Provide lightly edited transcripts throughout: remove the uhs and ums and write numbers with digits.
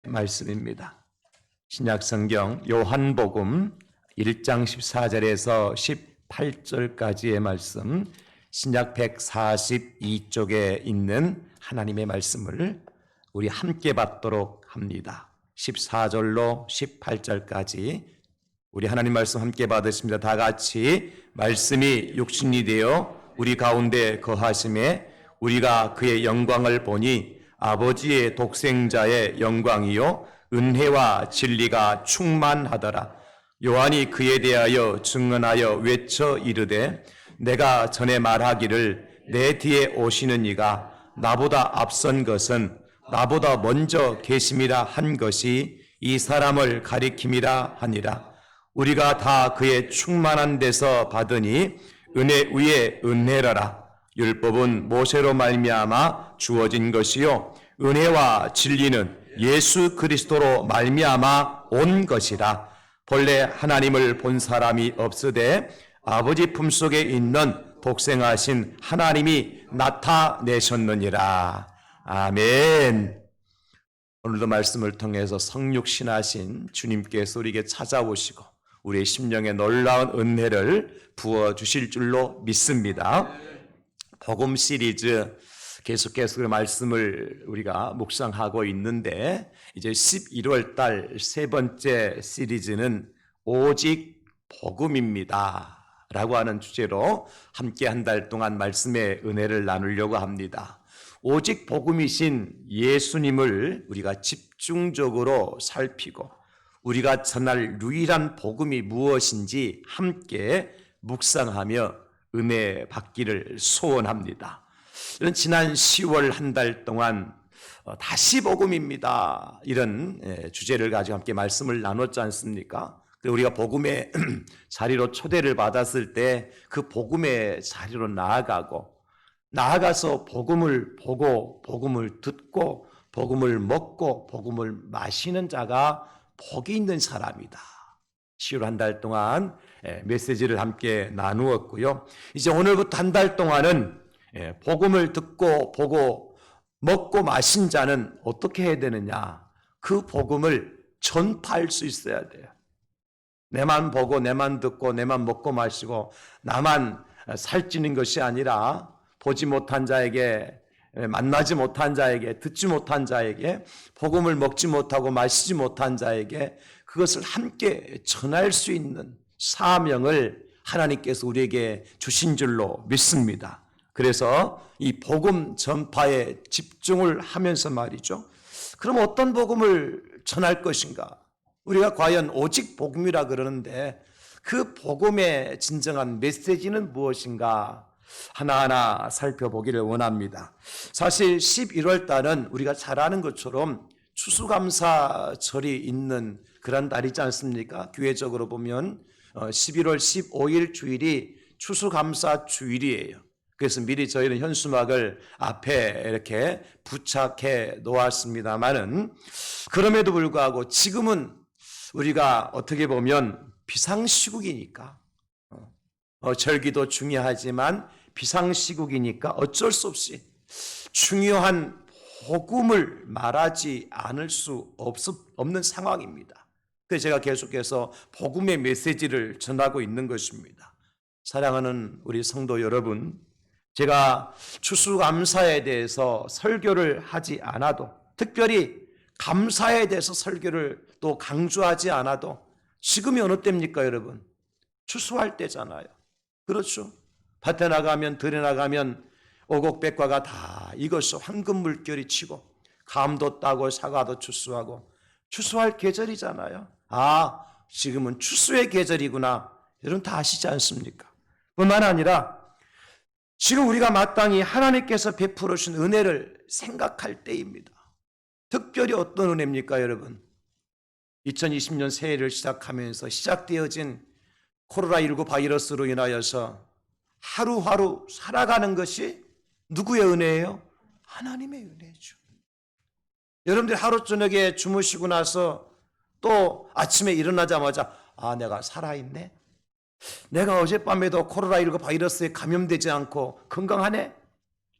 말씀입니다. 신약성경 요한복음 1장 14절에서 18절까지의 말씀, 신약 142쪽에 있는 하나님의 말씀을 우리 함께 받도록 합니다. 14절로 18절까지 우리 하나님 말씀 함께 받으십니다. 다 같이. 말씀이 육신이 되어 우리 가운데 거하심에 우리가 그의 영광을 보니 아버지의 독생자의 영광이요 은혜와 진리가 충만하더라. 요한이 그에 대하여 증언하여 외쳐 이르되 내가 전에 말하기를 내 뒤에 오시는 이가 나보다 앞선 것은 나보다 먼저 계심이라 한 것이 이 사람을 가리킴이라 하니라. 우리가 다 그의 충만한 데서 받으니 은혜 위에 은혜라라. 율법은 모세로 말미암아 주어진 것이요 은혜와 진리는 예수 그리스도로 말미암아 온 것이라. 본래 하나님을 본 사람이 없으되 아버지 품속에 있는 독생하신 하나님이 나타내셨느니라. 아멘. 오늘도 말씀을 통해서 성육신하신 주님께서 우리에게 찾아오시고 우리의 심령에 놀라운 은혜를 부어주실 줄로 믿습니다. 복음 시리즈 계속해서 그 말씀을 우리가 묵상하고 있는데 이제 11월 달 세 번째 시리즈는 오직 복음입니다 라고 하는 주제로 함께 한 달 동안 말씀의 은혜를 나누려고 합니다. 오직 복음이신 예수님을 우리가 집중적으로 살피고 우리가 전할 유일한 복음이 무엇인지 함께 묵상하며 은혜 받기를 소원합니다. 지난 10월 한 달 동안 다시 복음입니다 이런 주제를 가지고 함께 말씀을 나눴지 않습니까? 우리가 복음의 자리로 초대를 받았을 때 그 복음의 자리로 나아가서 복음을 보고 복음을 듣고 복음을 먹고 복음을 마시는 자가 복이 있는 사람이다. 10월 한 달 동안 메시지를 함께 나누었고요. 이제 오늘부터 한 달 동안은 복음을 듣고 보고 먹고 마신 자는 어떻게 해야 되느냐? 그 복음을 전파할 수 있어야 돼요. 내만 보고 내만 듣고 내만 먹고 마시고 나만 살찌는 것이 아니라 보지 못한 자에게, 만나지 못한 자에게, 듣지 못한 자에게, 복음을 먹지 못하고 마시지 못한 자에게 그것을 함께 전할 수 있는 사명을 하나님께서 우리에게 주신 줄로 믿습니다. 그래서 이 복음 전파에 집중을 하면서 말이죠. 그럼 어떤 복음을 전할 것인가? 우리가 과연 오직 복음이라 그러는데 그 복음의 진정한 메시지는 무엇인가? 하나하나 살펴보기를 원합니다. 사실 11월 달은 우리가 잘 아는 것처럼 추수감사절이 있는 그런 달이지 않습니까? 교회적으로 보면 11월 15일 주일이 추수감사 주일이에요. 그래서 미리 저희는 현수막을 앞에 이렇게 부착해 놓았습니다만은 그럼에도 불구하고 지금은 우리가 어떻게 보면 비상시국이니까 절기도 중요하지만 비상시국이니까 어쩔 수 없이 중요한 복음을 말하지 않을 수 없는 상황입니다. 그래서 제가 계속해서 복음의 메시지를 전하고 있는 것입니다. 사랑하는 우리 성도 여러분, 제가 추수감사에 대해서 설교를 하지 않아도, 특별히 감사에 대해서 설교를 또 강조하지 않아도 지금이 어느 때입니까 여러분? 추수할 때잖아요. 그렇죠? 밭에 나가면 들에 나가면 오곡백과가 다 익어서 황금 물결이 치고 감도 따고 사과도 추수하고 추수할 계절이잖아요. 아, 지금은 추수의 계절이구나. 여러분 다 아시지 않습니까? 뿐만 아니라 지금 우리가 마땅히 하나님께서 베풀어 주신 은혜를 생각할 때입니다. 특별히 어떤 은혜입니까 여러분? 2020년 새해를 시작하면서 시작되어진 코로나19 바이러스로 인하여서 하루하루 살아가는 것이 누구의 은혜예요? 하나님의 은혜죠. 여러분들이 하루 저녁에 주무시고 나서 또 아침에 일어나자마자 아, 내가 살아있네? 내가 어젯밤에도 코로나19 바이러스에 감염되지 않고 건강하네?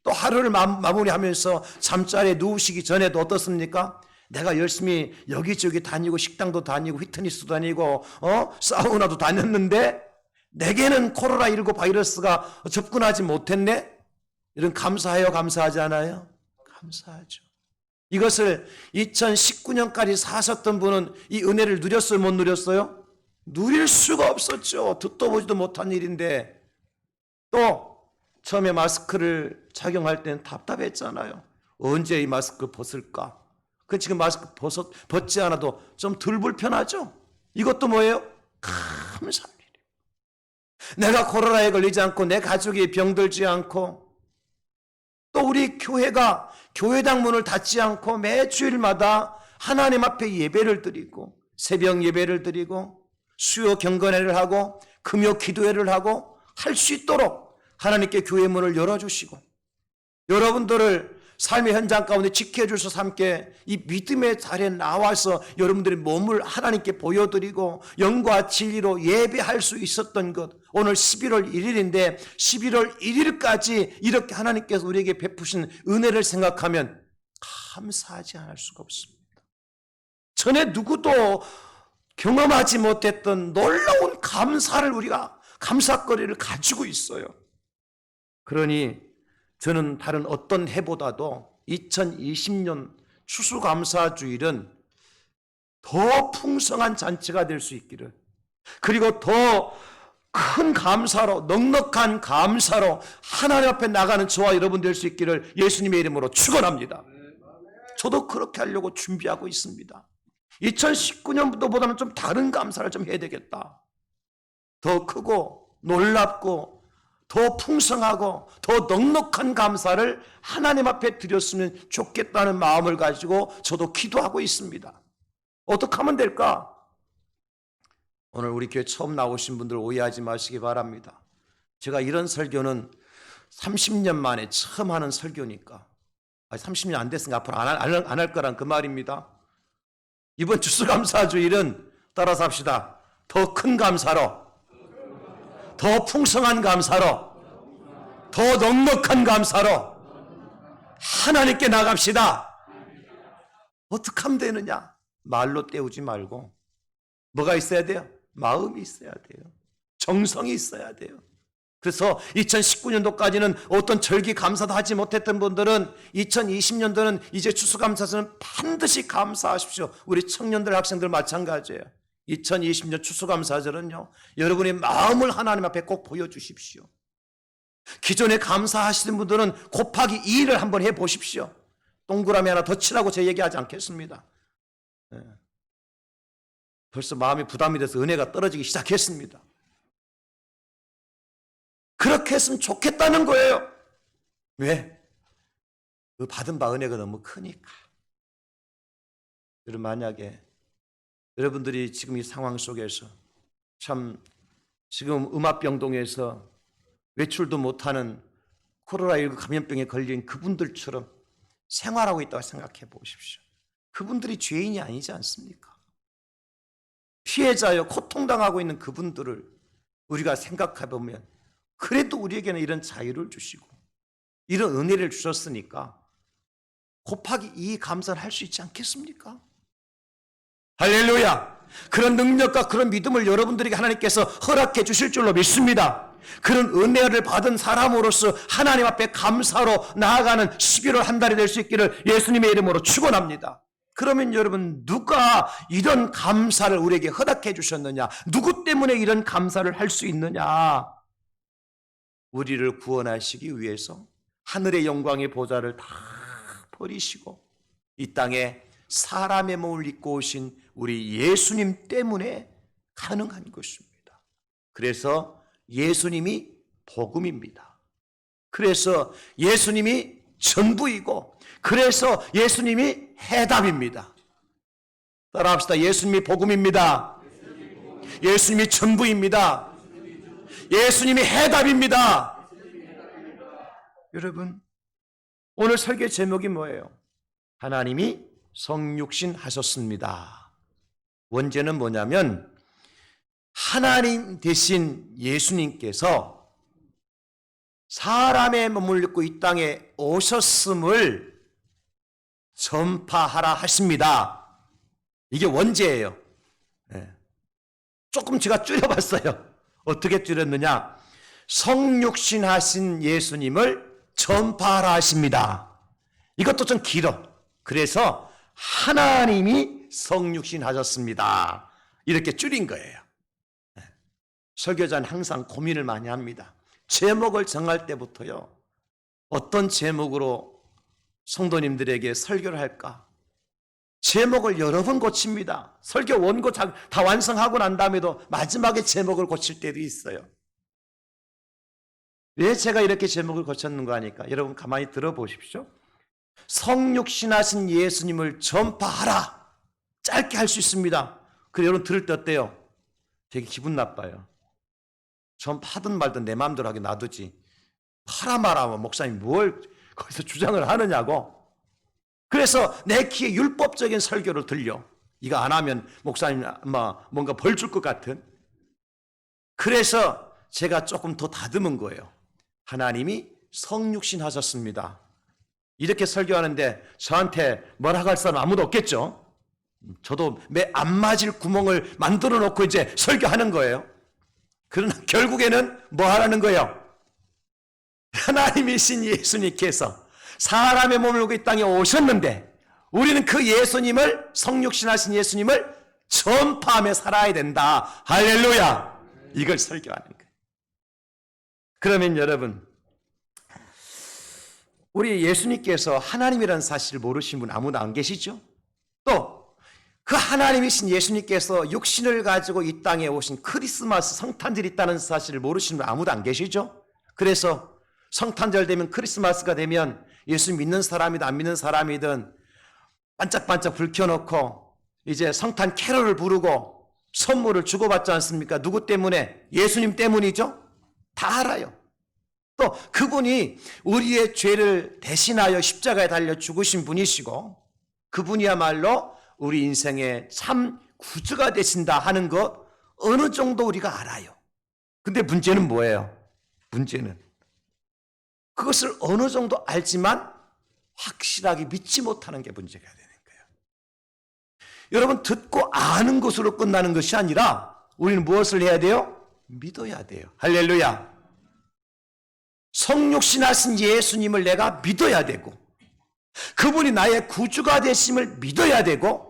또 하루를 마무리하면서 잠자리에 누우시기 전에도 어떻습니까? 내가 열심히 여기저기 다니고 식당도 다니고 피트니스도 다니고 사우나도 다녔는데 내게는 코로나19 바이러스가 접근하지 못했네? 이런 감사해요? 감사하지 않아요? 감사하죠. 이것을 2019년까지 사셨던 분은 이 은혜를 누렸어요? 못 누렸어요? 누릴 수가 없었죠. 듣도 보지도 못한 일인데 또 처음에 마스크를 착용할 때는 답답했잖아요. 언제 이 마스크 벗을까? 그 지금 마스크 벗지 않아도 좀 덜 불편하죠? 이것도 뭐예요? 감사한 일이에요. 내가 코로나에 걸리지 않고 내 가족이 병들지 않고 또 우리 교회가 교회당 문을 닫지 않고 매 주일마다 하나님 앞에 예배를 드리고 새벽 예배를 드리고 수요 경건회를 하고 금요 기도회를 하고 할 수 있도록 하나님께 교회 문을 열어주시고 여러분들을 삶의 현장 가운데 지켜주셔서 함께 이 믿음의 자리에 나와서 여러분들의 몸을 하나님께 보여드리고 영과 진리로 예배할 수 있었던 것, 오늘 11월 1일인데 11월 1일까지 이렇게 하나님께서 우리에게 베푸신 은혜를 생각하면 감사하지 않을 수가 없습니다. 전에 누구도 경험하지 못했던 놀라운 감사를 우리가 감사거리를 가지고 있어요. 그러니 저는 다른 어떤 해보다도 2020년 추수감사주일은 더 풍성한 잔치가 될 수 있기를, 그리고 더 큰 감사로, 넉넉한 감사로 하나님 앞에 나가는 저와 여러분 될 수 있기를 예수님의 이름으로 축원합니다. 저도 그렇게 하려고 준비하고 있습니다. 2019년보다는 좀 다른 감사를 좀 해야 되겠다. 더 크고 놀랍고 더 풍성하고 더 넉넉한 감사를 하나님 앞에 드렸으면 좋겠다는 마음을 가지고 저도 기도하고 있습니다. 어떻게 하면 될까? 오늘 우리 교회 처음 나오신 분들 오해하지 마시기 바랍니다. 제가 이런 설교는 30년 만에 처음 하는 설교니까 30년 안 됐으니까 앞으로 안 할 거란 그 말입니다. 이번 추수감사주일은 따라서 합시다. 더 큰 감사로, 더 풍성한 감사로, 더 넉넉한 감사로 하나님께 나갑시다. 어떻게 하면 되느냐? 말로 때우지 말고 뭐가 있어야 돼요? 마음이 있어야 돼요. 정성이 있어야 돼요. 그래서 2019년도까지는 어떤 절기 감사도 하지 못했던 분들은 2020년도는 이제 추수감사절은 반드시 감사하십시오. 우리 청년들, 학생들 마찬가지예요. 2020년 추수감사절은요, 여러분의 마음을 하나님 앞에 꼭 보여주십시오. 기존에 감사하시는 분들은 곱하기 2를 한번 해보십시오. 동그라미 하나 더 치라고 제 얘기하지 않겠습니다. 벌써 마음이 부담이 돼서 은혜가 떨어지기 시작했습니다. 그렇게 했으면 좋겠다는 거예요. 왜? 그 받은 바 은혜가 너무 크니까. 여러분, 만약에 여러분들이 지금 이 상황 속에서 참 지금 음압병동에서 외출도 못하는 코로나19 감염병에 걸린 그분들처럼 생활하고 있다고 생각해 보십시오. 그분들이 죄인이 아니지 않습니까? 피해자여 고통당하고 있는 그분들을 우리가 생각해 보면 그래도 우리에게는 이런 자유를 주시고 이런 은혜를 주셨으니까 곱하기 2 감사를 할 수 있지 않겠습니까? 할렐루야! 그런 능력과 그런 믿음을 여러분들에게 하나님께서 허락해 주실 줄로 믿습니다. 그런 은혜를 받은 사람으로서 하나님 앞에 감사로 나아가는 11월 한 달이 될 수 있기를 예수님의 이름으로 축원합니다. 그러면 여러분, 누가 이런 감사를 우리에게 허락해 주셨느냐? 누구 때문에 이런 감사를 할 수 있느냐? 우리를 구원하시기 위해서 하늘의 영광의 보좌를 다 버리시고 이 땅에 사람의 몸을 입고 오신 우리 예수님 때문에 가능한 것입니다. 그래서 예수님이 복음입니다. 그래서 예수님이 전부이고 그래서 예수님이 해답입니다. 따라합시다. 예수님이 복음입니다. 예수님이 전부입니다. 예수님이 해답입니다. 여러분, 오늘 설교 제목이 뭐예요? 하나님이 성육신 하셨습니다. 원제는 뭐냐면 하나님 대신 예수님께서 사람의 몸을 입고 이 땅에 오셨음을 전파하라 하십니다. 이게 원제예요. 예. 조금 제가 줄여봤어요. 어떻게 줄였느냐? 성육신 하신 예수님을 전파하라 하십니다. 이것도 좀 길어. 그래서 하나님이 성육신 하셨습니다. 이렇게 줄인 거예요. 설교자는 항상 고민을 많이 합니다. 제목을 정할 때부터요. 어떤 제목으로 성도님들에게 설교를 할까? 제목을 여러 번 고칩니다. 설교 원고 다 완성하고 난 다음에도 마지막에 제목을 고칠 때도 있어요. 왜 제가 이렇게 제목을 고쳤는가 하니까 여러분 가만히 들어보십시오. 성육신하신 예수님을 전파하라. 짧게 할 수 있습니다. 그래 여러분 들을 때 어때요? 되게 기분 나빠요. 전파하든 말든 내 마음대로 하게 놔두지. 하라 말하면 목사님 뭘 거기서 주장을 하느냐고. 그래서 내 귀에 율법적인 설교를 들려. 이거 안 하면 목사님 뭔가 벌 줄 것 같은. 그래서 제가 조금 더 다듬은 거예요. 하나님이 성육신 하셨습니다. 이렇게 설교하는데 저한테 뭐라 할 사람 아무도 없겠죠. 저도 매 안 맞을 구멍을 만들어 놓고 이제 설교하는 거예요. 그러나 결국에는 뭐 하라는 거예요? 하나님이신 예수님께서 사람의 몸을 입고 이 땅에 오셨는데 우리는 그 예수님을, 성육신하신 예수님을 전파하며 살아야 된다. 할렐루야. 이걸 설교하는 거예요. 그러면 여러분, 우리 예수님께서 하나님이라는 사실을 모르신 분 아무도 안 계시죠? 또 그 하나님이신 예수님께서 육신을 가지고 이 땅에 오신 크리스마스 성탄절이 있다는 사실을 모르시는 분 아무도 안 계시죠? 그래서 성탄절 되면, 크리스마스가 되면 예수 믿는 사람이든 안 믿는 사람이든 반짝반짝 불 켜놓고 이제 성탄 캐럴을 부르고 선물을 주고받지 않습니까? 누구 때문에? 예수님 때문이죠? 다 알아요. 또 그분이 우리의 죄를 대신하여 십자가에 달려 죽으신 분이시고 그분이야말로 우리 인생의 참 구주가 되신다 하는 것 어느 정도 우리가 알아요. 근데 문제는 뭐예요? 문제는 그것을 어느 정도 알지만 확실하게 믿지 못하는 게 문제가 되는 거예요. 여러분, 듣고 아는 것으로 끝나는 것이 아니라 우리는 무엇을 해야 돼요? 믿어야 돼요. 할렐루야. 성육신하신 예수님을 내가 믿어야 되고 그분이 나의 구주가 되심을 믿어야 되고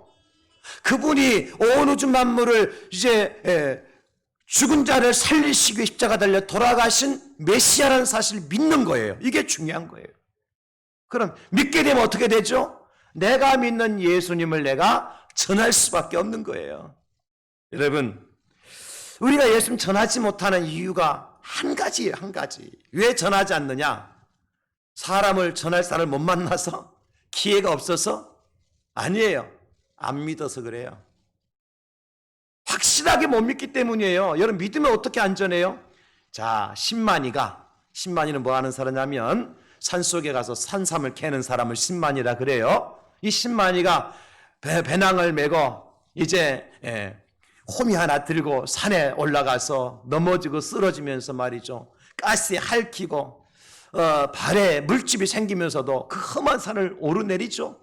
그분이 온 우주 만물을 이제 죽은 자를 살리시기 위해 십자가 달려 돌아가신 메시아라는 사실을 믿는 거예요. 이게 중요한 거예요. 그럼 믿게 되면 어떻게 되죠? 내가 믿는 예수님을 내가 전할 수밖에 없는 거예요. 여러분, 우리가 예수님 전하지 못하는 이유가 한 가지예요. 한 가지. 왜 전하지 않느냐? 사람을 전할 사람을 못 만나서? 기회가 없어서? 아니에요. 안 믿어서 그래요. 확실하게 못 믿기 때문이에요. 여러분, 믿으면 어떻게 안전해요? 자, 신만이는 뭐 하는 사람이냐면 산속에 가서 산삼을 캐는 사람을 신만이라 그래요. 이 신만이가 배낭을 메고 이제 호미 하나 들고 산에 올라가서 넘어지고 쓰러지면서 말이죠. 가스에 핥히고 발에 물집이 생기면서도 그 험한 산을 오르내리죠.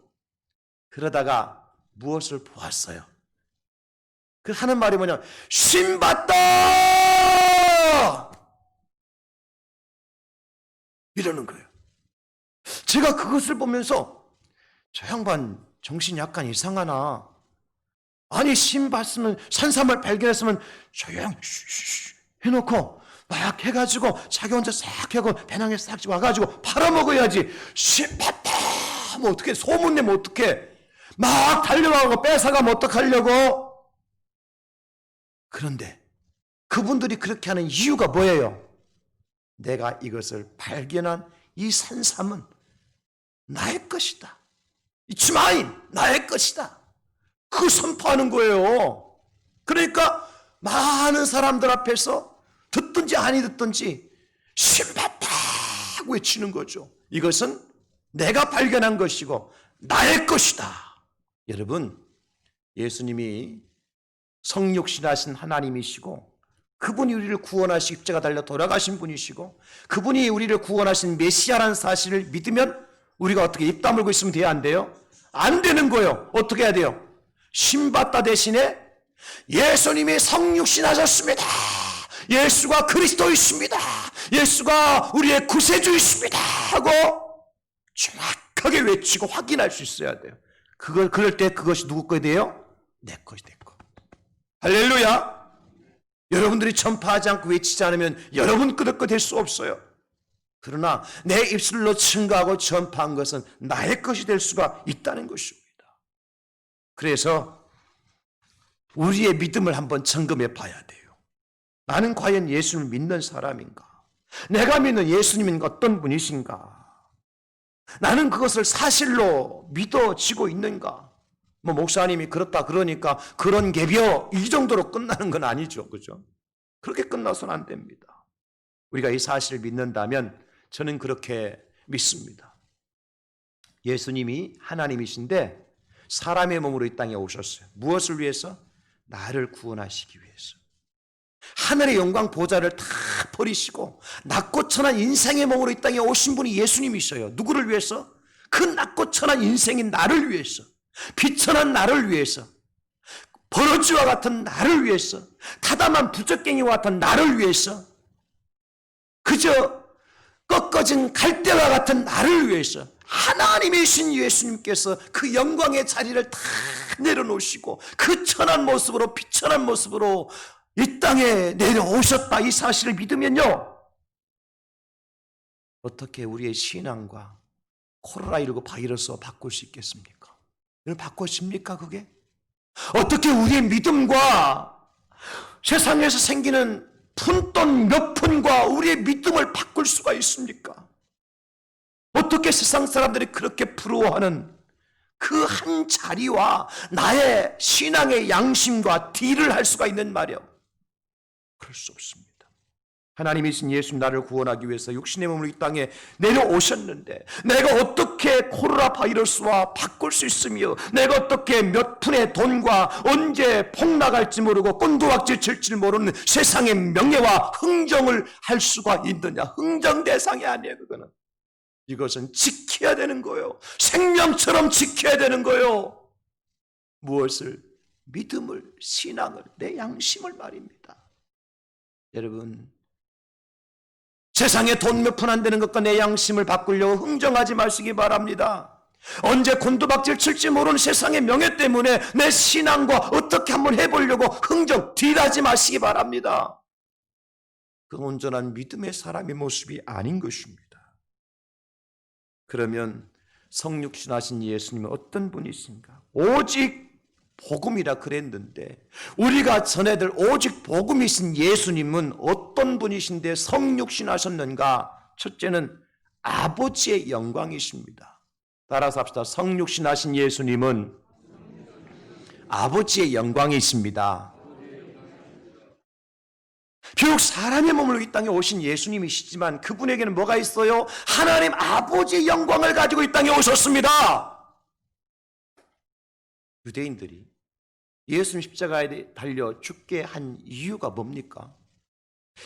그러다가 무엇을 보았어요? 그 하는 말이 뭐냐? 신받다! 이러는 거예요. 제가 그것을 보면서 저 양반 정신이 약간 이상하나? 아니, 신받으면 산삼을 발견했으면 조용 해놓고 막 해가지고 자기 혼자 싹 하고 배낭에 싹 와가지고 팔아먹어야지. 신받다! 뭐 어떻게 소문내면 어떡해? 막 달려가고 뺏어가면 어떡하려고? 그런데 그분들이 그렇게 하는 이유가 뭐예요? 내가 이것을 발견한 이 산삼은 나의 것이다. It's mine. 나의 것이다. 그걸 선포하는 거예요. 그러니까 많은 사람들 앞에서 듣든지 아니 듣든지 신받다 외치는 거죠. 이것은 내가 발견한 것이고 나의 것이다. 여러분, 예수님이 성육신하신 하나님이시고 그분이 우리를 구원하시 십자가 달려 돌아가신 분이시고 그분이 우리를 구원하신 메시아라는 사실을 믿으면 우리가 어떻게 입 다물고 있으면 돼야 안 돼요? 안 되는 거예요. 어떻게 해야 돼요? 신받다 대신에 예수님이 성육신 하셨습니다. 예수가 그리스도이십니다. 예수가 우리의 구세주이십니다. 하고 정확하게 외치고 확인할 수 있어야 돼요. 그럴 때 그것이 누구 거야 돼요? 내 것이 될 거. 할렐루야. 여러분들이 전파하지 않고 외치지 않으면 여러분 거 될 수 없어요. 그러나 내 입술로 증거하고 전파한 것은 나의 것이 될 수가 있다는 것입니다. 그래서 우리의 믿음을 한번 점검해 봐야 돼요. 나는 과연 예수를 믿는 사람인가? 내가 믿는 예수님은 어떤 분이신가? 나는 그것을 사실로 믿어지고 있는가? 목사님이 그렇다 그러니까 그런 개벼 이 정도로 끝나는 건 아니죠. 그죠? 그렇게 끝나서는 안 됩니다. 우리가 이 사실을 믿는다면 저는 그렇게 믿습니다. 예수님이 하나님이신데 사람의 몸으로 이 땅에 오셨어요. 무엇을 위해서? 나를 구원하시기 위해서. 하늘의 영광 보좌를 다 버리시고 낮고 천한 인생의 몸으로 이 땅에 오신 분이 예수님이셔요. 누구를 위해서? 그 낮고 천한 인생인 나를 위해서, 비천한 나를 위해서, 버러지와 같은 나를 위해서, 타담한 부적갱이와 같은 나를 위해서, 그저 꺾어진 갈대와 같은 나를 위해서 하나님이신 예수님께서 그 영광의 자리를 다 내려놓으시고 그 천한 모습으로, 비천한 모습으로 이 땅에 내려오셨다. 이 사실을 믿으면요, 어떻게 우리의 신앙과 코로나19 바이러스와 바꿀 수 있겠습니까? 여러분 바꿔집니까 그게? 어떻게 우리의 믿음과 세상에서 생기는 푼돈 몇 푼과 우리의 믿음을 바꿀 수가 있습니까? 어떻게 세상 사람들이 그렇게 부러워하는 그 한 자리와 나의 신앙의 양심과 딜을 할 수가 있는 말이요? 그럴 수 없습니다. 하나님이신 예수님 나를 구원하기 위해서 육신의 몸으로 이 땅에 내려오셨는데 내가 어떻게 코로나 바이러스와 바꿀 수 있으며 내가 어떻게 몇 푼의 돈과 언제 폭락할지 모르고 꼰두박질 칠지 모르는 세상의 명예와 흥정을 할 수가 있느냐? 흥정 대상이 아니에요. 그거는 이것은 지켜야 되는 거예요. 생명처럼 지켜야 되는 거예요. 무엇을? 믿음을, 신앙을, 내 양심을 말입니다. 여러분, 세상에 돈 몇 푼 안 되는 것과 내 양심을 바꾸려고 흥정하지 마시기 바랍니다. 언제 곤두박질 칠지 모르는 세상의 명예 때문에 내 신앙과 어떻게 한번 해보려고 흥정, 딜하지 마시기 바랍니다. 그 온전한 믿음의 사람의 모습이 아닌 것입니다. 그러면 성육신하신 예수님은 어떤 분이신가? 오직 복음이라 그랬는데 우리가 전해들 오직 복음이신 예수님은 어떤 분이신데 성육신하셨는가? 첫째는 아버지의 영광이십니다. 따라서 합시다. 성육신하신 예수님은 아버지의 영광이십니다. 비록 사람의 몸으로 이 땅에 오신 예수님이시지만 그분에게는 뭐가 있어요? 하나님 아버지의 영광을 가지고 이 땅에 오셨습니다. 유대인들이 예수님 십자가에 달려 죽게 한 이유가 뭡니까?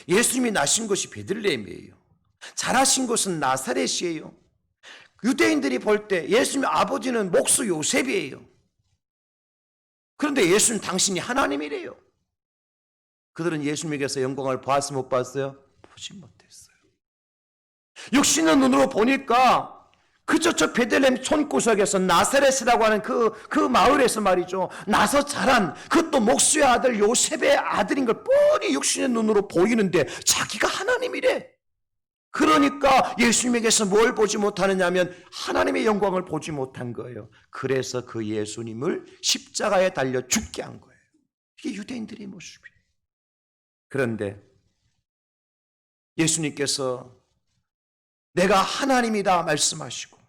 예수님이 나신 곳이 베들레헴이에요. 자라신 곳은 나사렛이에요. 유대인들이 볼 때 예수님의 아버지는 목수 요셉이에요. 그런데 예수님 당신이 하나님이래요. 그들은 예수님에게서 영광을 봤으면 못 봤어요? 보지 못했어요. 육신의 눈으로 보니까 그저 저 베들레헴 촌구석에서 나사렛이라고 하는 그 마을에서 말이죠. 나서 자란 그것도 목수의 아들 요셉의 아들인 걸 뻔히 육신의 눈으로 보이는데 자기가 하나님이래. 그러니까 예수님에게서 뭘 보지 못하느냐 하면 하나님의 영광을 보지 못한 거예요. 그래서 그 예수님을 십자가에 달려 죽게 한 거예요. 이게 유대인들의 모습이에요. 그런데 예수님께서 내가 하나님이다 말씀하시고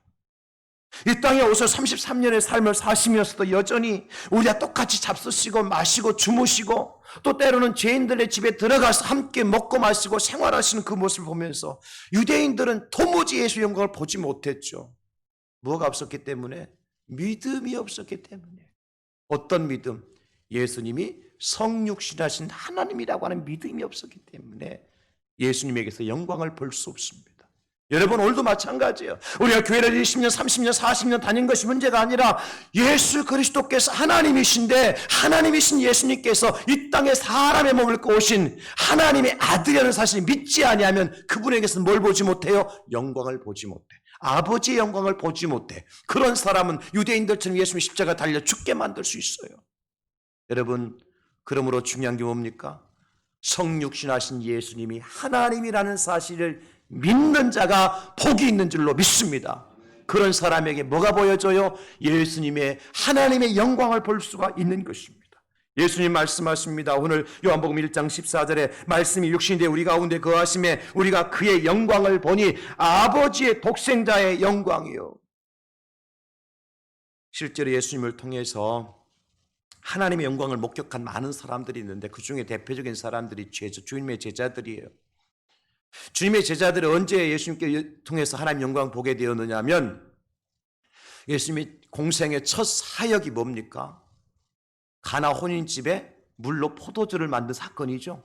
이 땅에 오셔 33년의 삶을 사시면서도 여전히 우리와 똑같이 잡수시고 마시고 주무시고 또 때로는 죄인들의 집에 들어가서 함께 먹고 마시고 생활하시는 그 모습을 보면서 유대인들은 도무지 예수의 영광을 보지 못했죠. 뭐가 없었기 때문에? 믿음이 없었기 때문에. 어떤 믿음? 예수님이 성육신하신 하나님이라고 하는 믿음이 없었기 때문에 예수님에게서 영광을 볼 수 없습니다. 여러분 오늘도 마찬가지예요. 우리가 교회를 20년, 30년, 40년 다닌 것이 문제가 아니라 예수 그리스도께서 하나님이신데 하나님이신 예수님께서 이 땅에 사람의 몸을 입고 오신 하나님의 아들이라는 사실을 믿지 아니하면 그분에게서 뭘 보지 못해요? 영광을 보지 못해. 아버지의 영광을 보지 못해. 그런 사람은 유대인들처럼 예수님 십자가 달려 죽게 만들 수 있어요. 여러분, 그러므로 중요한 게 뭡니까? 성육신하신 예수님이 하나님이라는 사실을 믿는 자가 복이 있는 줄로 믿습니다. 그런 사람에게 뭐가 보여져요? 예수님의 하나님의 영광을 볼 수가 있는 것입니다. 예수님 말씀하십니다. 오늘 요한복음 1장 14절에 말씀이 육신이 우리 가운데 거하심에 우리가 그의 영광을 보니 아버지의 독생자의 영광이요. 실제로 예수님을 통해서 하나님의 영광을 목격한 많은 사람들이 있는데 그 중에 대표적인 사람들이 주님의 제자들이에요. 주님의 제자들은 언제 예수님께 통해서 하나님의 영광을 보게 되었느냐면 예수님이 공생의 첫 사역이 뭡니까? 가나 혼인집에 물로 포도주를 만든 사건이죠.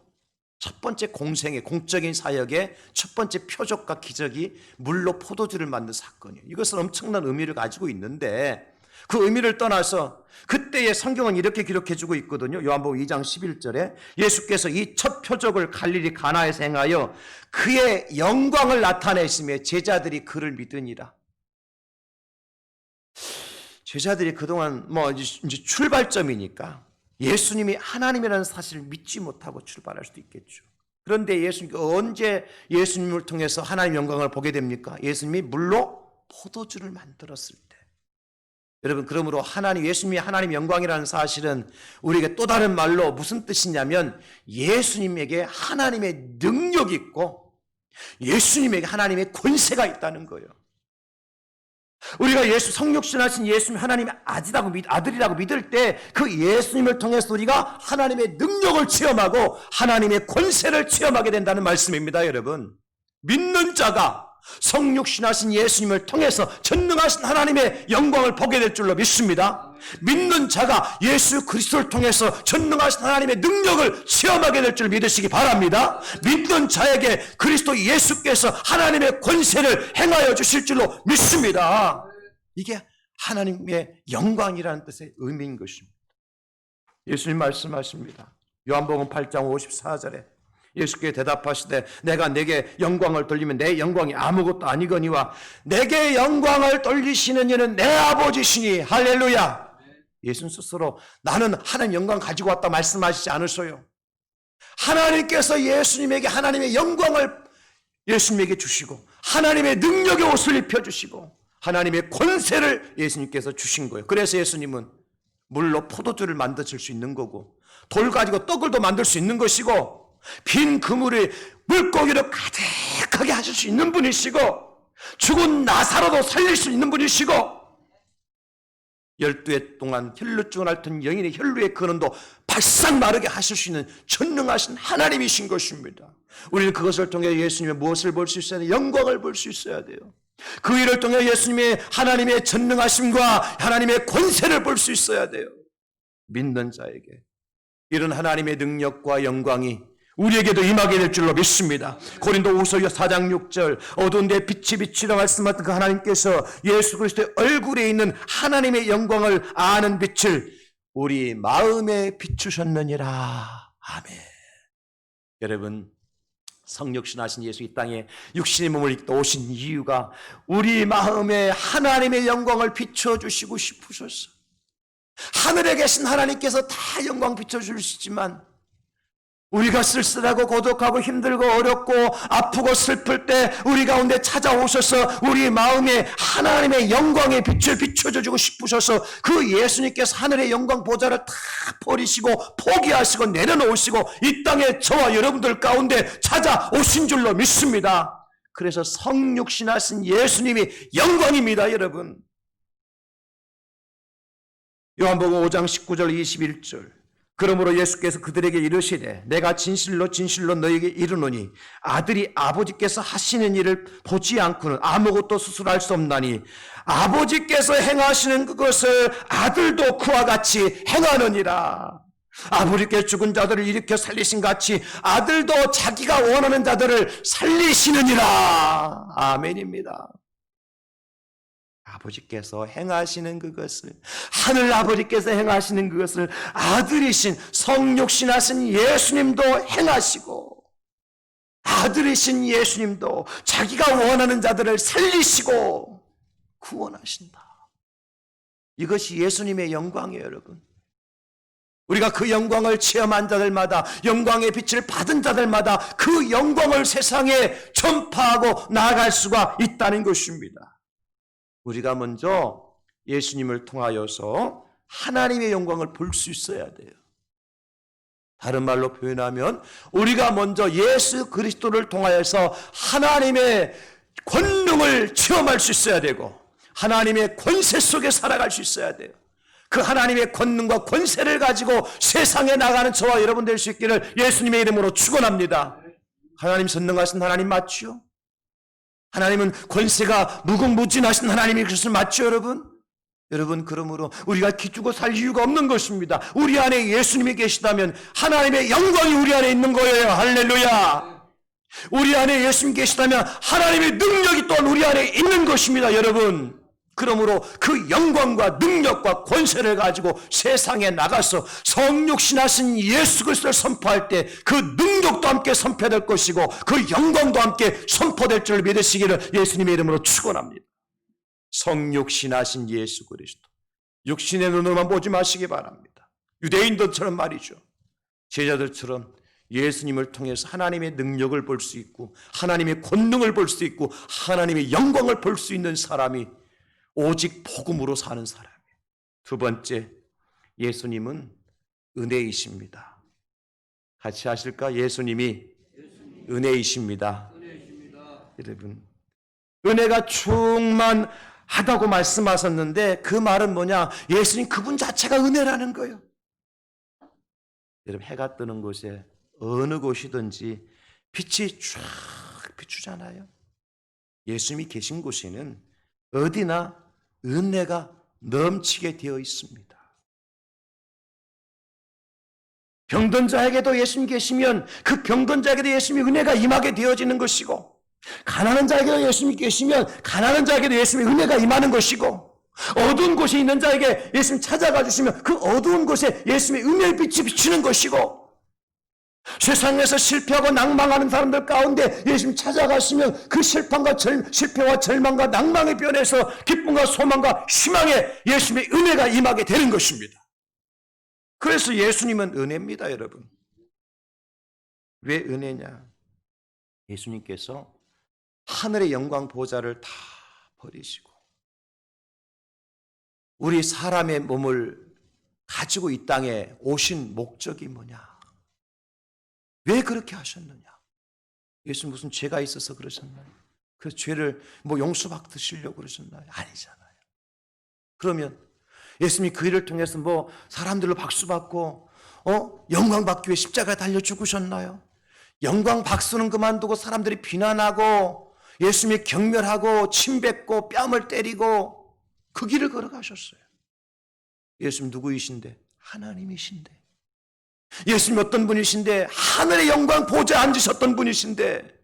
첫 번째 공생의 공적인 사역의 첫 번째 표적과 기적이 물로 포도주를 만든 사건이에요. 이것은 엄청난 의미를 가지고 있는데 그 의미를 떠나서 그때의 성경은 이렇게 기록해주고 있거든요. 요한복음 2장 11절에 예수께서 이 첫 표적을 갈릴리 가나에서 행하여 그의 영광을 나타내시며 제자들이 그를 믿으니라. 제자들이 그동안 이제 출발점이니까 예수님이 하나님이라는 사실을 믿지 못하고 출발할 수도 있겠죠. 그런데 예수님께 언제 예수님을 통해서 하나님의 영광을 보게 됩니까? 예수님이 물로 포도주를 만들었을 때. 여러분, 그러므로 예수님이 하나님의 영광이라는 사실은 우리에게 또 다른 말로 무슨 뜻이냐면 예수님에게 하나님의 능력이 있고 예수님에게 하나님의 권세가 있다는 거예요. 우리가 성육신하신 예수님 하나님의 아들이라고 믿을 때 그 예수님을 통해서 우리가 하나님의 능력을 체험하고 하나님의 권세를 체험하게 된다는 말씀입니다. 여러분, 믿는 자가 성육신하신 예수님을 통해서 전능하신 하나님의 영광을 보게 될 줄로 믿습니다. 믿는 자가 예수 그리스도를 통해서 전능하신 하나님의 능력을 체험하게 될 줄 믿으시기 바랍니다. 믿는 자에게 그리스도 예수께서 하나님의 권세를 행하여 주실 줄로 믿습니다. 이게 하나님의 영광이라는 뜻의 의미인 것입니다. 예수님 말씀하십니다. 요한복음 8장 54절에 예수께 대답하시되 내가 내게 영광을 돌리면 내 영광이 아무것도 아니거니와 내게 영광을 돌리시는 이는 내 아버지시니. 할렐루야. 예수님 스스로 나는 하나님 영광 가지고 왔다 말씀하시지 않으셔요. 하나님께서 예수님에게 하나님의 영광을 예수님에게 주시고 하나님의 능력의 옷을 입혀주시고 하나님의 권세를 예수님께서 주신 거예요. 그래서 예수님은 물로 포도주를 만드실 수 있는 거고 돌 가지고 떡을 또 만들 수 있는 것이고 빈 그물에 물고기를 가득하게 하실 수 있는 분이시고 죽은 나사로도 살릴 수 있는 분이시고 12해 동안 혈루증을 앓던 여인의 혈루의 근원도 바싹 마르게 하실 수 있는 전능하신 하나님이신 것입니다. 우리는 그것을 통해 예수님의 무엇을 볼 수 있어야 돼요? 영광을 볼 수 있어야 돼요. 그 일을 통해 예수님의 하나님의 전능하심과 하나님의 권세를 볼 수 있어야 돼요. 믿는 자에게 이런 하나님의 능력과 영광이 우리에게도 임하게 될 줄로 믿습니다. 고린도후서 4장 6절 어두운 데 빛이 비치라 말씀하신 그 하나님께서 예수 그리스도의 얼굴에 있는 하나님의 영광을 아는 빛을 우리 마음에 비추셨느니라. 아멘. 여러분, 성육신하신 예수 이 땅에 육신의 몸을 입고 오신 이유가 우리 마음에 하나님의 영광을 비춰주시고 싶으셨어. 하늘에 계신 하나님께서 다 영광 비춰주시지만 우리가 쓸쓸하고 고독하고 힘들고 어렵고 아프고 슬플 때 우리 가운데 찾아오셔서 우리 마음에 하나님의 영광의 빛을 비춰주고 싶으셔서 그 예수님께서 하늘의 영광 보좌를 다 버리시고 포기하시고 내려놓으시고 이 땅에 저와 여러분들 가운데 찾아오신 줄로 믿습니다. 그래서 성육신하신 예수님이 영광입니다. 여러분, 요한복음 5장 19절 21절 그러므로 예수께서 그들에게 이르시되 내가 진실로 진실로 너희에게 이르노니 아들이 아버지께서 하시는 일을 보지 않고는 아무것도 스스로 할 수 없나니 아버지께서 행하시는 그것을 아들도 그와 같이 행하느니라. 아버지께 죽은 자들을 일으켜 살리신 같이 아들도 자기가 원하는 자들을 살리시느니라. 아멘입니다. 아버지께서 행하시는 그것을, 하늘 아버지께서 행하시는 그것을 아들이신 성육신하신 예수님도 행하시고, 아들이신 예수님도 자기가 원하는 자들을 살리시고 구원하신다. 이것이 예수님의 영광이에요, 여러분. 우리가 그 영광을 체험한 자들마다, 영광의 빛을 받은 자들마다 그 영광을 세상에 전파하고 나아갈 수가 있다는 것입니다. 우리가 먼저 예수님을 통하여서 하나님의 영광을 볼 수 있어야 돼요. 다른 말로 표현하면 우리가 먼저 예수 그리스도를 통하여서 하나님의 권능을 체험할 수 있어야 되고, 하나님의 권세 속에 살아갈 수 있어야 돼요. 그 하나님의 권능과 권세를 가지고 세상에 나가는 저와 여러분 될 수 있기를 예수님의 이름으로 축원합니다. 하나님 선능하신 하나님 맞죠? 하나님은 권세가 무궁무진하신 하나님이 그것을 맞죠, 여러분? 여러분, 그러므로 우리가 기죽어 살 이유가 없는 것입니다. 우리 안에 예수님이 계시다면 하나님의 영광이 우리 안에 있는 거예요. 할렐루야. 우리 안에 예수님 계시다면 하나님의 능력이 또한 우리 안에 있는 것입니다, 여러분. 그러므로 그 영광과 능력과 권세를 가지고 세상에 나가서 성육신하신 예수 그리스도를 선포할 때 그 능력도 함께 선포될 것이고 그 영광도 함께 선포될 줄 믿으시기를 예수님의 이름으로 축원합니다. 성육신하신 예수 그리스도, 육신의 눈으로만 보지 마시기 바랍니다. 유대인들처럼 말이죠. 제자들처럼 예수님을 통해서 하나님의 능력을 볼 수 있고 하나님의 권능을 볼 수 있고 하나님의 영광을 볼 수 있는 사람이 오직 복음으로 사는 사람이에요. 두 번째, 예수님은 은혜이십니다. 같이 하실까? 예수님이 은혜이십니다. 여러분, 은혜가 충만하다고 말씀하셨는데 그 말은 뭐냐? 예수님 그분 자체가 은혜라는 거예요. 여러분, 해가 뜨는 곳에 어느 곳이든지 빛이 쫙 비추잖아요. 예수님이 계신 곳에는 어디나 은혜가 넘치게 되어 있습니다. 병든 자에게도 예수님 계시면 그 병든 자에게도 예수님의 은혜가 임하게 되어지는 것이고, 가난한 자에게도 예수님이 계시면 가난한 자에게도 예수님의 은혜가 임하는 것이고, 어두운 곳에 있는 자에게 예수님 찾아가 주시면 그 어두운 곳에 예수님의 은혜의 빛이 비치는 것이고, 세상에서 실패하고 낭망하는 사람들 가운데 예수님 찾아가시면 그 실패와 절망과 낭망의 변해서 기쁨과 소망과 희망에 예수님의 은혜가 임하게 되는 것입니다. 그래서 예수님은 은혜입니다, 여러분. 왜 은혜냐? 예수님께서 하늘의 영광 보좌를 다 버리시고 우리 사람의 몸을 가지고 이 땅에 오신 목적이 뭐냐? 왜 그렇게 하셨느냐? 예수님 무슨 죄가 있어서 그러셨나요? 그 죄를 용서받으시려고 그러셨나요? 아니잖아요. 그러면 예수님이 그 일을 통해서 사람들로 박수받고 영광 받기 위해 십자가에 달려 죽으셨나요? 영광 박수는 그만두고 사람들이 비난하고 예수님이 경멸하고 침뱉고 뺨을 때리고 그 길을 걸어가셨어요. 예수님 누구이신데? 하나님이신데. 예수님 어떤 분이신데? 하늘의 영광 보좌에 앉으셨던 분이신데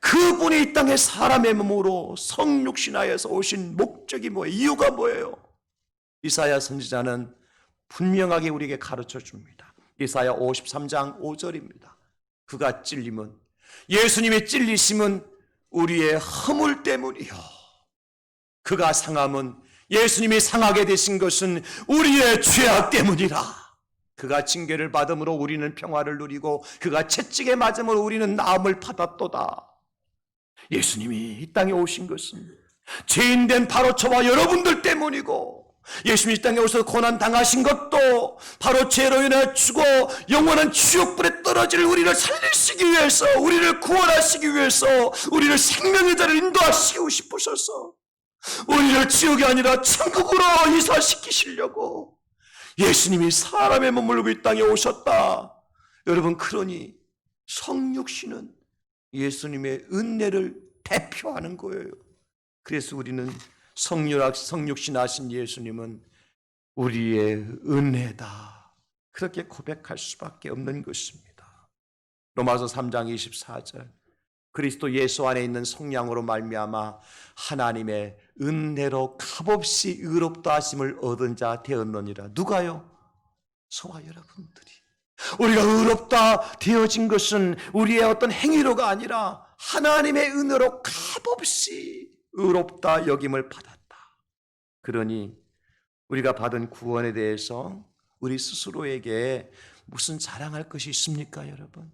그분이 이 땅에 사람의 몸으로 성육신하여서 오신 목적이 뭐예요? 이유가 뭐예요? 이사야 선지자는 분명하게 우리에게 가르쳐 줍니다. 이사야 53장 5절입니다. 그가 찔림은, 예수님의 찔리심은 우리의 허물 때문이요, 그가 상함은, 예수님이 상하게 되신 것은 우리의 죄악 때문이라. 그가 징계를 받음으로 우리는 평화를 누리고 그가 채찍에 맞음으로 우리는 나음을 받았도다. 예수님이 이 땅에 오신 것은 죄인된 바로 저와 여러분들 때문이고, 예수님이 이 땅에 오셔서 고난 당하신 것도 바로 죄로 인해 죽어 영원한 지옥불에 떨어질 우리를 살리시기 위해서, 우리를 구원하시기 위해서, 우리를 생명의 자리를 인도하시고 싶으셔서 우리를 지옥이 아니라 천국으로 이사시키시려고 예수님이 사람의 몸을 입고 이 땅에 오셨다. 여러분, 그러니 성육신은 예수님의 은혜를 대표하는 거예요. 그래서 우리는 성육신 하신 예수님은 우리의 은혜다. 그렇게 고백할 수밖에 없는 것입니다. 로마서 3장 24절 그리스도 예수 안에 있는 성령으로 말미암아 하나님의 은혜로 값없이 의롭다 하심을 얻은 자 되었느니라. 누가요? 저와 여러분들이. 우리가 의롭다 되어진 것은 우리의 어떤 행위로가 아니라 하나님의 은혜로 값없이 의롭다 여김을 받았다. 그러니 우리가 받은 구원에 대해서 우리 스스로에게 무슨 자랑할 것이 있습니까, 여러분?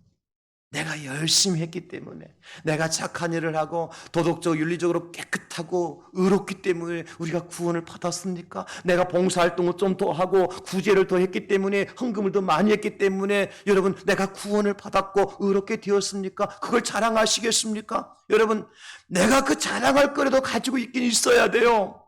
내가 열심히 했기 때문에, 내가 착한 일을 하고 도덕적 윤리적으로 깨끗하고 의롭기 때문에 우리가 구원을 받았습니까? 내가 봉사활동을 좀 더 하고 구제를 더 했기 때문에, 헌금을 더 많이 했기 때문에 여러분 내가 구원을 받았고 의롭게 되었습니까? 그걸 자랑하시겠습니까? 여러분, 내가 그 자랑할 거라도 가지고 있긴 있어야 돼요.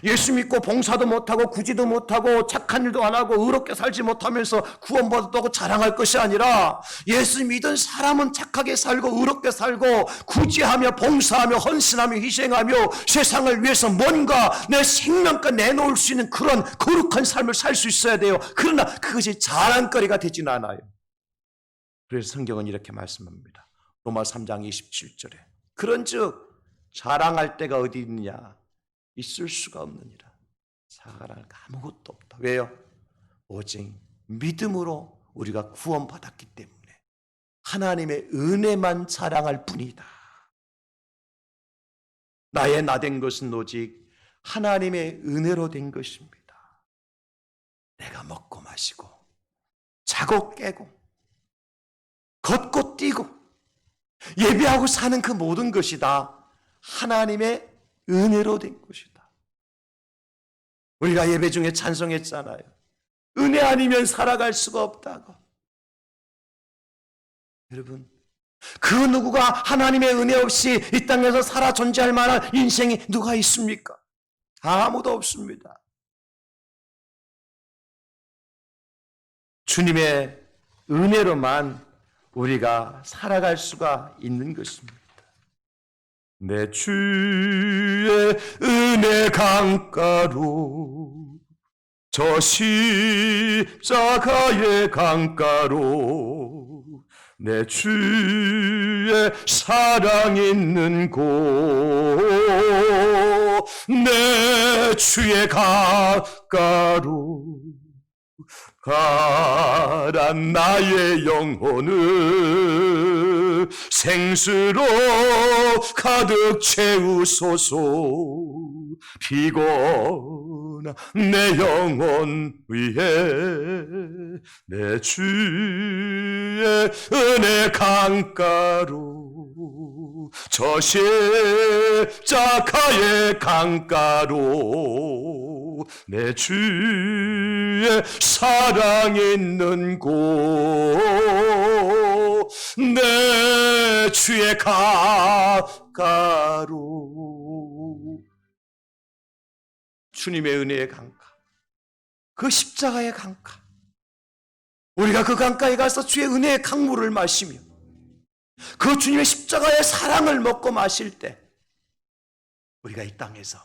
예수 믿고 봉사도 못하고 구제도 못하고 착한 일도 안 하고 의롭게 살지 못하면서 구원받았다고 자랑할 것이 아니라 예수 믿은 사람은 착하게 살고 의롭게 살고 구제하며 봉사하며 헌신하며 희생하며 세상을 위해서 뭔가 내 생명과 내놓을 수 있는 그런 거룩한 삶을 살 수 있어야 돼요. 그러나 그것이 자랑거리가 되지는 않아요. 그래서 성경은 이렇게 말씀합니다. 로마 3장 27절에 그런즉 자랑할 데가 어디 있느냐? 있을 수가 없느니라. 자랑할 아무것도 없다. 왜요? 오직 믿음으로 우리가 구원받았기 때문에 하나님의 은혜만 자랑할 뿐이다. 나의 나 된 것은 오직 하나님의 은혜로 된 것입니다. 내가 먹고 마시고 자고 깨고 걷고 뛰고 예배하고 사는 그 모든 것이 다 하나님의 은혜로 된 것이다. 우리가 예배 중에 찬송했잖아요. 은혜 아니면 살아갈 수가 없다고. 여러분, 그 누구가 하나님의 은혜 없이 이 땅에서 살아 존재할 만한 인생이 누가 있습니까? 아무도 없습니다. 주님의 은혜로만 우리가 살아갈 수가 있는 것입니다. 내 주의 은혜 강가로 저 십자가의 강가로 내 주의 사랑 있는 곳 내 주의 강가로 가란 나의 영혼을 생수로 가득 채우소서. 피곤한 내 영혼 위에 내 주의 은혜 강가로 저 십자가의 강가로 내 주의 사랑 있는 곳 내 주의 강가로 주님의 은혜의 강가 그 십자가의 강가 우리가 그 강가에 가서 주의 은혜의 강물을 마시며 그 주님의 십자가의 사랑을 먹고 마실 때 우리가 이 땅에서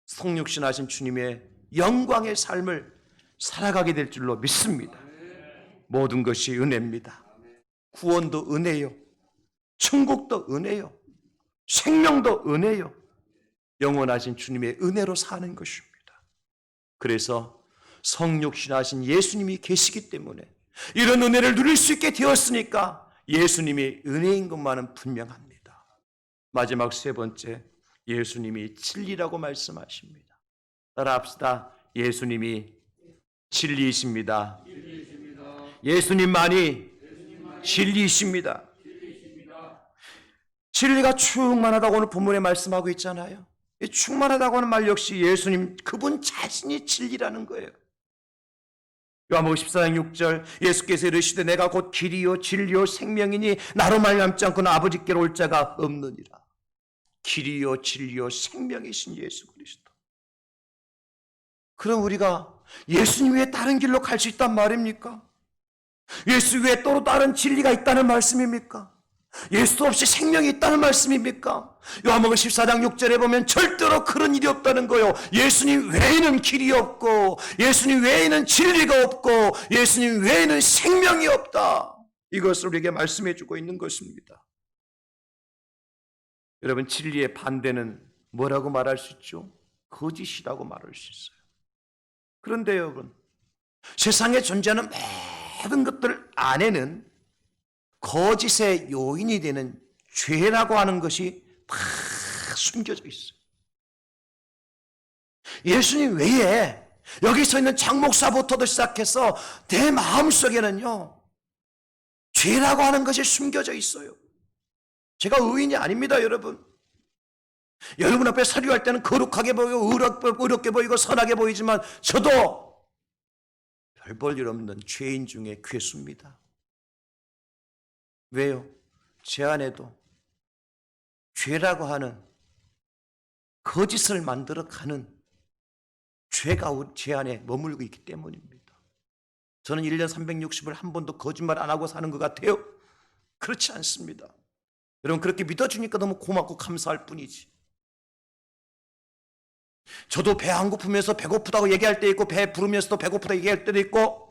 성육신하신 주님의 영광의 삶을 살아가게 될 줄로 믿습니다. 모든 것이 은혜입니다. 구원도 은혜요. 천국도 은혜요. 생명도 은혜요. 영원하신 주님의 은혜로 사는 것입니다. 그래서 성육신하신 예수님이 계시기 때문에 이런 은혜를 누릴 수 있게 되었으니까 예수님이 은혜인 것만은 분명합니다. 마지막 세 번째, 예수님이 진리라고 말씀하십니다. 따라합시다. 예수님이 진리이십니다. 예수님만이 진리이십니다. 진리가 충만하다고 오늘 본문에 말씀하고 있잖아요. 이 충만하다고 하는 말 역시 예수님 그분 자신이 진리라는 거예요. 요한복음 14장 6절 예수께서 이르시되 내가 곧 길이요 진리요 생명이니 나로 말미암지 않고는 아버지께로 올 자가 없느니라. 길이요 진리요 생명이신 예수 그리스도. 그럼 우리가 예수님 외에 다른 길로 갈 수 있단 말입니까? 예수 외에 또 다른 진리가 있다는 말씀입니까? 예수 없이 생명이 있다는 말씀입니까? 요한복음 14장 6절에 보면 절대로 그런 일이 없다는 거요. 예수님 외에는 길이 없고 예수님 외에는 진리가 없고 예수님 외에는 생명이 없다. 이것을 우리에게 말씀해 주고 있는 것입니다. 여러분, 진리의 반대는 뭐라고 말할 수 있죠? 거짓이라고 말할 수 있어요. 그런데 여러분, 세상에 존재하는 모든 것들 안에는 거짓의 요인이 되는 죄라고 하는 것이 다 숨겨져 있어요. 예수님 외에 여기 서 있는 장 목사부터도 시작해서 내 마음속에는요, 죄라고 하는 것이 숨겨져 있어요. 제가 의인이 아닙니다, 여러분. 여러분 앞에 서류할 때는 거룩하게 보이고 의롭게 보이고 선하게 보이지만 저도 별 볼 일 없는 죄인 중에 괴수입니다. 왜요? 제 안에도 죄라고 하는 거짓을 만들어가는 죄가 제 안에 머물고 있기 때문입니다. 저는 1년 360일 한 번도 거짓말 안 하고 사는 것 같아요? 그렇지 않습니다. 여러분, 그렇게 믿어주니까 너무 고맙고 감사할 뿐이지. 저도 배 안 고프면서 배고프다고 얘기할 때 있고, 배 부르면서도 배고프다고 얘기할 때도 있고,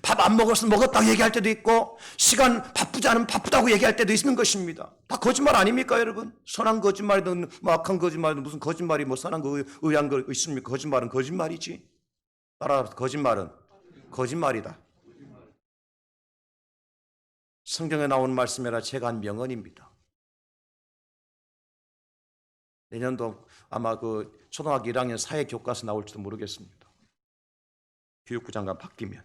밥 안 먹어서 먹었다고 얘기할 때도 있고, 시간 바쁘지 않으면 바쁘다고 얘기할 때도 있는 것입니다. 다 거짓말 아닙니까, 여러분? 선한 거짓말이든 악한 거짓말이든 무슨 거짓말이 선한 거 의한 거 있습니까? 거짓말은 거짓말이지. 따라서 거짓말은 거짓말이다. 성경에 나오는 말씀이라 제가 한 명언입니다. 내년도 아마 초등학교 1학년 사회 교과서 나올지도 모르겠습니다. 교육부 장관 바뀌면.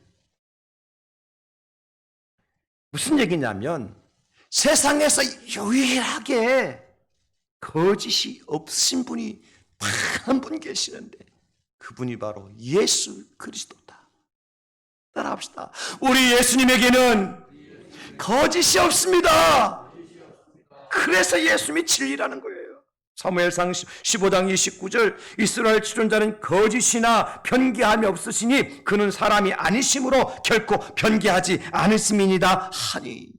무슨 얘기냐면 세상에서 유일하게 거짓이 없으신 분이 단 한 분 계시는데 그분이 바로 예수 그리스도다. 따라합시다. 우리 예수님에게는 거짓이 없습니다. 그래서 예수님이 진리라는 거예요. 사무엘상 15장 29절 이스라엘 지존자는 거짓이나 변개함이 없으시니 그는 사람이 아니심으로 결코 변개하지 않으심이니이다 하니.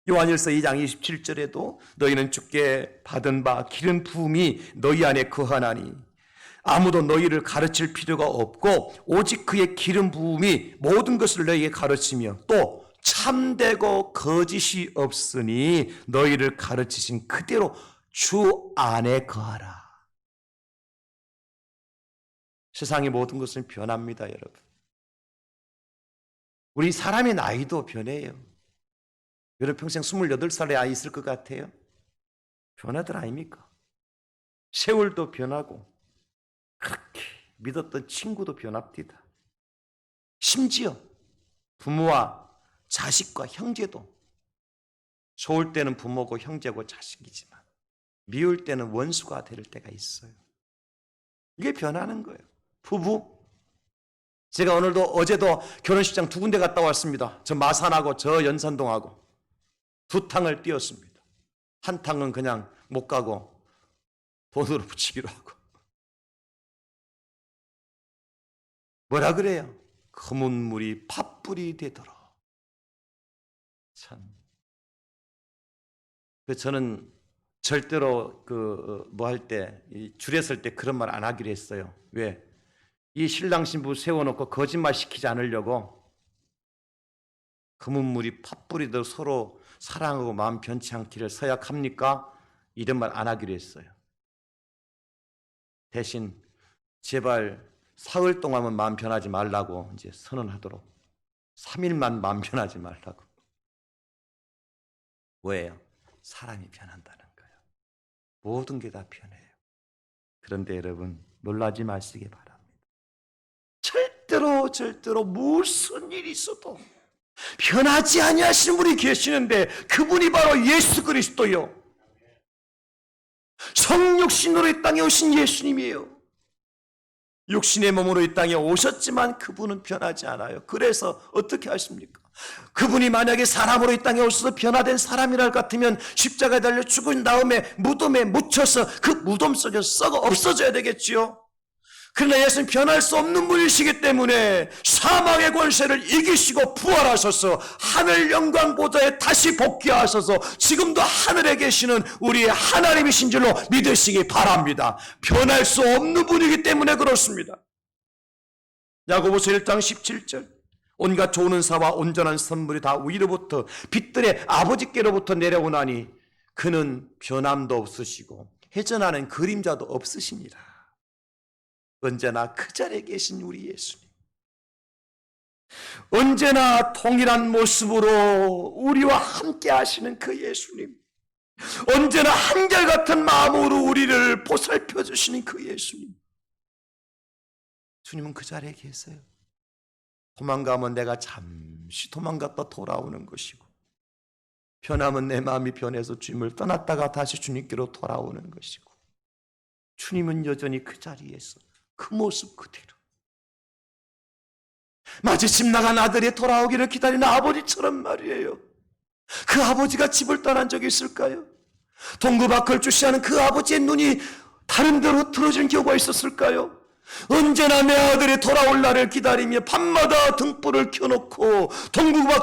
요한일서 2장 27절에도 너희는 주께 받은 바 기름 부음이 너희 안에 거하나니 아무도 너희를 가르칠 필요가 없고 오직 그의 기름 부음이 모든 것을 너희에게 가르치며 또 참되고 거짓이 없으니 너희를 가르치신 그대로 주 안에 거하라. 세상의 모든 것은 변합니다, 여러분. 우리 사람의 나이도 변해요. 여러분 평생 28살의 아이 있을 것 같아요? 변하들 아닙니까? 세월도 변하고 그렇게 믿었던 친구도 변합니다. 심지어 부모와 자식과 형제도 좋을 때는 부모고 형제고 자식이지만 미울 때는 원수가 될 때가 있어요. 이게 변하는 거예요. 부부. 제가 오늘도 어제도 결혼식장 2군데 갔다 왔습니다. 저 마산하고 저 연산동하고 2탕을 띄웠습니다. 한 탕은 그냥 못 가고 돈으로 붙이기로 하고. 뭐라 그래요? 검은 물이 팥불이 되도록. 참. 저는 절대로 뭐 할 때 줄에 설 때 그런 말 안 하기로 했어요. 왜? 이 신랑 신부 세워놓고 거짓말 시키지 않으려고 검은 물이 팥불이 되도록 서로 사랑하고 마음 변치 않기를 서약합니까? 이런 말 안 하기로 했어요. 대신 제발 사흘 동안은 마음 변하지 말라고 이제 선언하도록 3일만 마음 변하지 말라고. 뭐예요? 사람이 변한다는 거예요. 모든 게 다 변해요. 그런데 여러분 놀라지 마시기 바랍니다. 절대로 무슨 일이 있어도 변하지 아니하시는 분이 계시는데 그분이 바로 예수 그리스도요. 성육신으로 이 땅에 오신 예수님이에요. 육신의 몸으로 이 땅에 오셨지만 그분은 변하지 않아요. 그래서 어떻게 하십니까? 그분이 만약에 사람으로 이 땅에 오셔서 변화된 사람이랄 같으면 십자가에 달려 죽은 다음에 무덤에 묻혀서 그 무덤 속에서 썩어 없어져야 되겠지요. 그러나 예수는 변할 수 없는 분이시기 때문에 사망의 권세를 이기시고 부활하셔서 하늘 영광 보좌에 다시 복귀하셔서 지금도 하늘에 계시는 우리의 하나님이신 줄로 믿으시기 바랍니다. 변할 수 없는 분이기 때문에 그렇습니다. 야고보서 1장 17절, 온갖 좋은 은사와 온전한 선물이 다 위로부터 빛들의 아버지께로부터 내려오나니 그는 변함도 없으시고 회전하는 그림자도 없으시니라. 언제나 그 자리에 계신 우리 예수님, 언제나 동일한 모습으로 우리와 함께 하시는 그 예수님, 언제나 한결같은 마음으로 우리를 보살펴 주시는 그 예수님, 주님은 그 자리에 계세요. 도망가면 내가 잠시 도망갔다 돌아오는 것이고, 변하면 내 마음이 변해서 주님을 떠났다가 다시 주님께로 돌아오는 것이고, 주님은 여전히 그 자리에서 그 모습 그대로 마치 집 나간 아들이 돌아오기를 기다리는 아버지처럼 말이에요. 그 아버지가 집을 떠난 적이 있을까요? 동구박을 주시하는 그 아버지의 눈이 다른 데로 틀어진 경우가 있었을까요? 언제나 내 아들이 돌아올 날을 기다리며 밤마다 등불을 켜놓고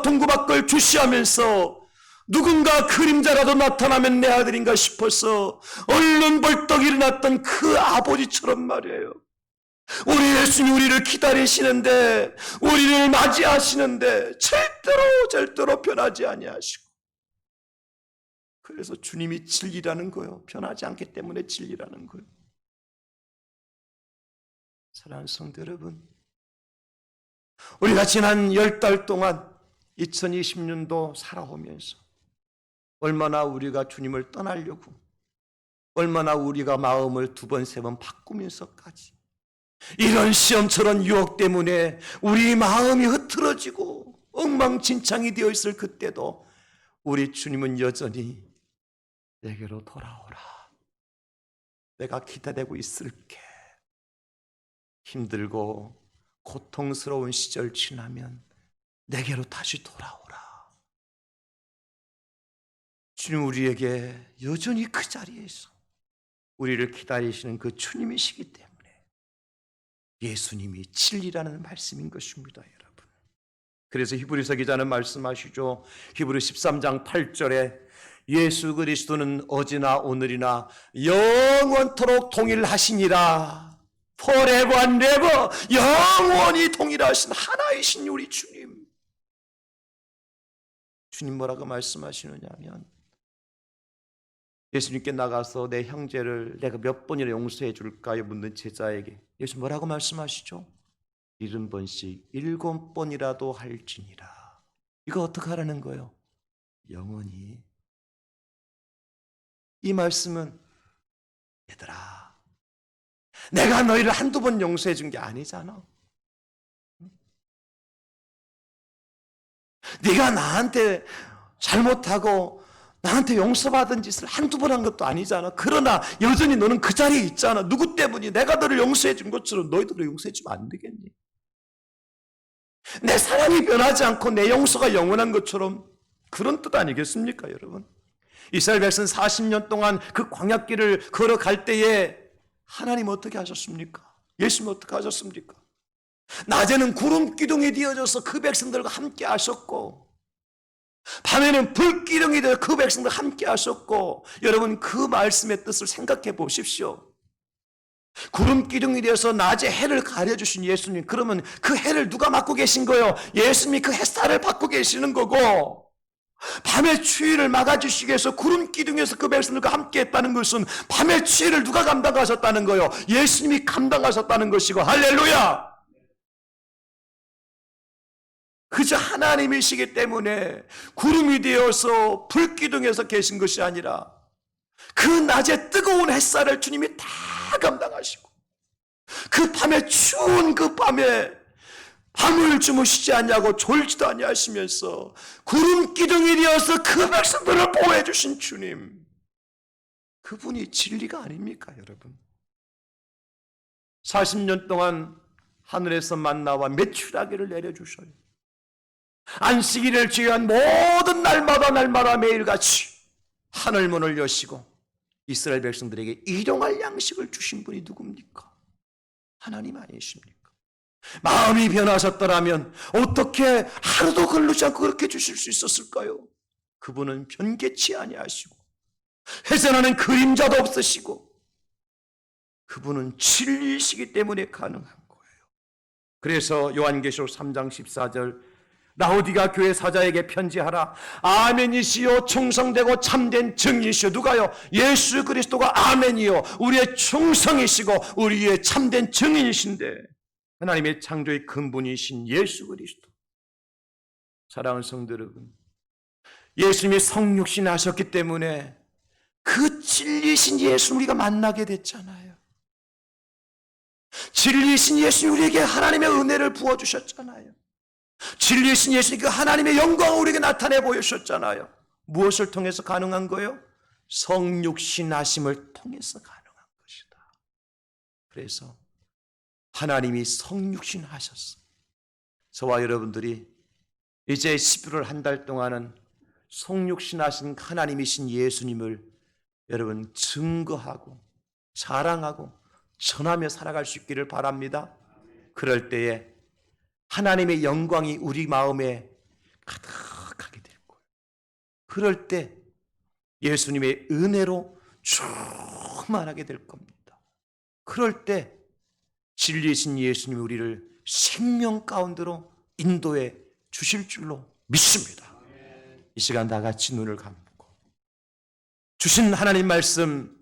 동구박을 주시하면서 누군가 그림자라도 나타나면 내 아들인가 싶어서 얼른 벌떡 일어났던 그 아버지처럼 말이에요. 우리 예수님 우리를 기다리시는데, 우리를 맞이하시는데 절대로 변하지 아니하시고, 그래서 주님이 진리라는 거예요. 변하지 않기 때문에 진리라는 거예요. 사랑하는 성도 여러분, 우리가 지난 10달 동안 2020년도 살아오면서 얼마나 우리가 주님을 떠나려고, 얼마나 우리가 마음을 2번, 3번 바꾸면서까지 이런 시험처럼 유혹 때문에 우리 마음이 흐트러지고 엉망진창이 되어 있을 그때도 우리 주님은 여전히 내게로 돌아오라, 내가 기다리고 있을게. 힘들고 고통스러운 시절 지나면 내게로 다시 돌아오라. 주님 우리에게 여전히 그 자리에서 우리를 기다리시는 그 주님이시기 때문에 예수님이 진리라는 말씀인 것입니다, 여러분. 그래서 히브리서 기자는 말씀하시죠. 히브리 13장 8절에 예수 그리스도는 어제나 오늘이나 영원토록 동일하시니라. forever and ever, 영원히 동일하신 하나이신 우리 주님. 주님 뭐라고 말씀하시느냐면, 예수님께 나가서 내 형제를 내가 몇 번이나 용서해 줄까요? 묻는 제자에게 예수 뭐라고 말씀하시죠? 70번씩 7번이라도 할지니라. 이거 어떻게 하라는 거예요? 영원히. 이 말씀은 얘들아, 내가 너희를 한두 번 용서해 준 게 아니잖아. 네가 나한테 잘못하고 나한테 용서받은 짓을 한두 번 한 것도 아니잖아. 그러나 여전히 너는 그 자리에 있잖아. 누구 때문에? 내가 너를 용서해 준 것처럼 너희들을 용서해 주면 안 되겠니? 내 사랑이 변하지 않고 내 용서가 영원한 것처럼, 그런 뜻 아니겠습니까, 여러분? 이스라엘 백성 40년 동안 그 광야길을 걸어갈 때에 하나님 어떻게 하셨습니까? 예수님 어떻게 하셨습니까? 낮에는 구름 기둥이 되어져서 그 백성들과 함께 하셨고, 밤에는 불기둥이 되어 그 백성들과 함께 하셨고, 여러분 그 말씀의 뜻을 생각해 보십시오. 구름 기둥이 되어서 낮에 해를 가려주신 예수님, 그러면 그 해를 누가 맡고 계신 거예요? 예수님이 그 햇살을 받고 계시는 거고, 밤의 추위를 막아주시기 위해서 구름 기둥에서 그 백성들과 함께 했다는 것은 밤의 추위를 누가 감당하셨다는 거예요? 예수님이 감당하셨다는 것이고, 할렐루야! 그저 하나님이시기 때문에 구름이 되어서 불기둥에서 계신 것이 아니라 그 낮에 뜨거운 햇살을 주님이 다 감당하시고, 그 밤에 추운 그 밤에 밤을 주무시지 않냐고 졸지도 아니하시면서 구름 기둥이 되어서 그 백성들을 보호해 주신 주님, 그분이 진리가 아닙니까, 여러분? 40년 동안 하늘에서 만나와 메추라기를 내려주셔요. 안식일을 제외한 모든 날마다 매일같이 하늘문을 여시고 이스라엘 백성들에게 일용할 양식을 주신 분이 누굽니까? 하나님 아니십니까? 마음이 변하셨더라면 어떻게 하루도 걸르지 않고 그렇게 주실 수 있었을까요? 그분은 변개치 아니하시고 해산하는 그림자도 없으시고 그분은 진리이시기 때문에 가능한 거예요. 그래서 요한계시록 3장 14절 라오디가 교회 사자에게 편지하라. 아멘이시요 충성되고 참된 증인이시요. 누가요? 예수 그리스도가 아멘이요 우리의 충성이시고 우리의 참된 증인이신데 하나님의 창조의 근본이신 예수 그리스도. 사랑하는 성도 여러분, 예수님이 성육신 하셨기 때문에 그 진리이신 예수 우리가 만나게 됐잖아요. 진리이신 예수 우리에게 하나님의 은혜를 부어주셨잖아요. 진리이신 예수님 그 하나님의 영광을 우리에게 나타내 보여주셨잖아요. 무엇을 통해서 가능한 거예요? 성육신 하심을 통해서 가능한 것이다. 그래서 하나님이 성육신 하셨어요. 저와 여러분들이 이제 11월 한 달 동안은 성육신 하신 하나님이신 예수님을 여러분 증거하고 자랑하고 전하며 살아갈 수 있기를 바랍니다. 그럴 때에 하나님의 영광이 우리 마음에 가득하게 될 거예요. 그럴 때 예수님의 은혜로 충만하게 될 겁니다. 그럴 때 진리이신 예수님이 우리를 생명 가운데로 인도해 주실 줄로 믿습니다. 이 시간 다 같이 눈을 감고 주신 하나님 말씀